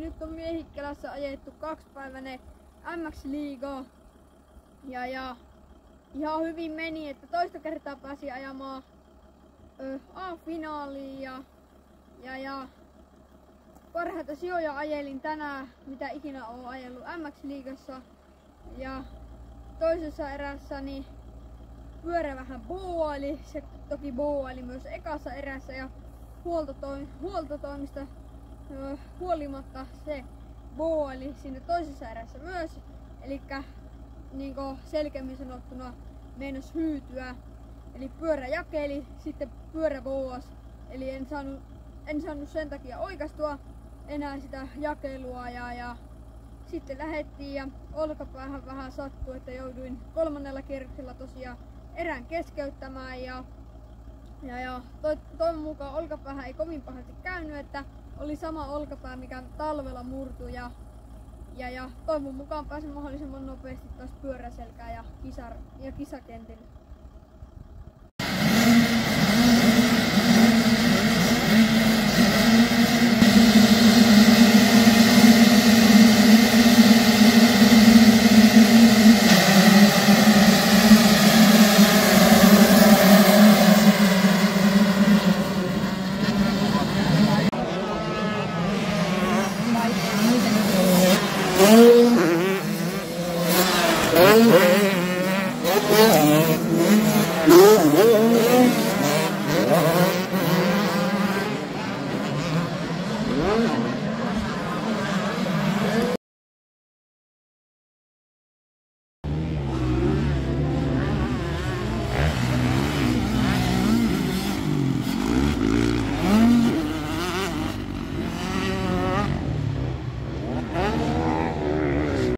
nyt on Miehikkälässä ajettu 2-päiväinen MX-liiga. Ja ihan hyvin meni, että toista kertaa pääsi ajamaan A-finaaliin ja parhaita sijoja ajelin tänään, mitä ikinä olen ajellut MX-liigassa. Ja toisessa erässä niin pyörä vähän booili, se toki booili myös ekassa erässä ja huoltotoimista huolimatta se booili siinä toisessa erässä myös. Elikkä niinku selkeämmin sanottuna meinas hyytyä. Eli pyörä jakeli, sitten pyörä booas. Eli en saanut sen takia oikaistua enää sitä jakelua ja sitten lähettiin ja olkapäähän vähän sattui, että jouduin 3. kierroksella tosiaan erän keskeyttämään ja toivon mukaan olkapäähän ei kovin pahasti käynyt, että oli sama olkapää mikä talvella murtui ja toivon mukaan pääsin mahdollisimman nopeasti taas pyöräselkään ja kisakentille. Mm-hmm.